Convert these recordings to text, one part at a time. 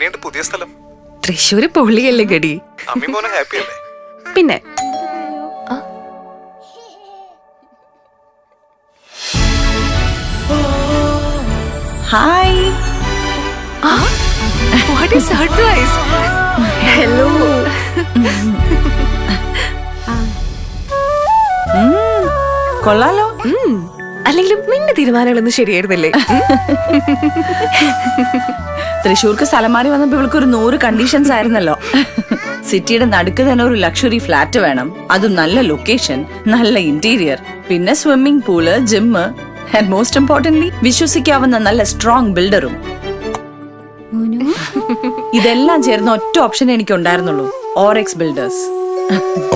എങ്ങനെയുണ്ട് പുതിയ സ്ഥലം? തൃശ്ശൂര് പൊള്ളിയല്ലേ ഗടി. അമ്മി മോനെ ഹാപ്പി അല്ലേ? പിന്നെ hi. What is surprise. Hello. കൊള്ളാലോ. അല്ലെങ്കിൽ നിന്റെ തീരുമാനങ്ങളൊന്നും ശരിയായിരുന്നില്ലേ? തൃശ്ശൂർക്ക് സ്ഥലം മാറി വന്നപ്പോ ഇവൾക്കൊരു 100 കണ്ടീഷൻസ് ആയിരുന്നല്ലോ. സിറ്റിയുടെ നടുക്ക് തന്നെ ഒരു ലക്ഷറി ഫ്ലാറ്റ് വേണം, അതും നല്ല ലൊക്കേഷൻ, നല്ല ഇന്റീരിയർ, പിന്നെ swimming pool, gym, and most importantly വിശ്വസിക്കാവുന്ന നല്ല സ്ട്രോങ് ബിൽഡറും. ഇതെല്ലാം ചേർന്ന ഒറ്റ ഓപ്ഷൻ എനിക്ക് ഉണ്ടായിരുന്നുള്ളൂ, Orex builders.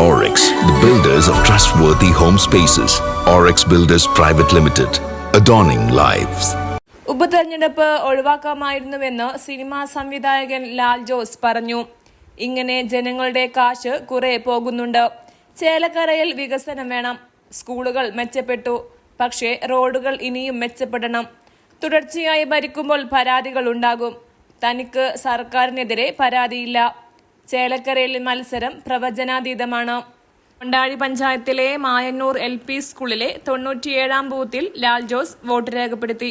Orex, the builders of trustworthy home spaces. Orex Builders Private Limited, adorning lives. ഉപതെരഞ്ഞെടുപ്പ് ഒഴിവാക്കാമായിരുന്നുവെന്ന് സിനിമാ സംവിധായകൻ ലാൽ ജോസ് പറഞ്ഞു. ഇങ്ങനെ ജനങ്ങളുടെ കാശ് കുറെ പോകുന്നുണ്ട്. ചേലക്കരയിൽ വികസനം വേണം, സ്കൂളുകൾ മെച്ചപ്പെട്ടു, പക്ഷേ റോഡുകൾ ഇനിയും മെച്ചപ്പെടണം. തുടർച്ചയായി ഭരിക്കുമ്പോൾ പരാതികൾ ഉണ്ടാകും. തനിക്ക് സർക്കാരിനെതിരെ പരാതിയില്ല. ചേലക്കരയിൽ മത്സരം പ്രവചനാതീതമാണ്. കൊണ്ടാഴി പഞ്ചായത്തിലെ മായന്നൂർ LP സ്കൂളിലെ 97-ാം ബൂത്തിൽ ലാൽ ജോസ് വോട്ട് രേഖപ്പെടുത്തി.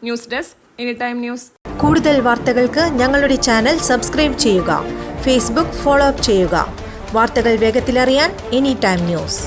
News desk any time news. കൂടുതൽ വാർത്തകൾക്ക് ഞങ്ങളുടെ ചാനൽ സബ്സ്ക്രൈബ് ചെയ്യുക. ഫേസ്ബുക്ക് ഫോളോ അപ്പ് ചെയ്യുക. വാർത്തകൾ വേഗത്തിലറിയാൻ എനി ടൈം ന്യൂസ്.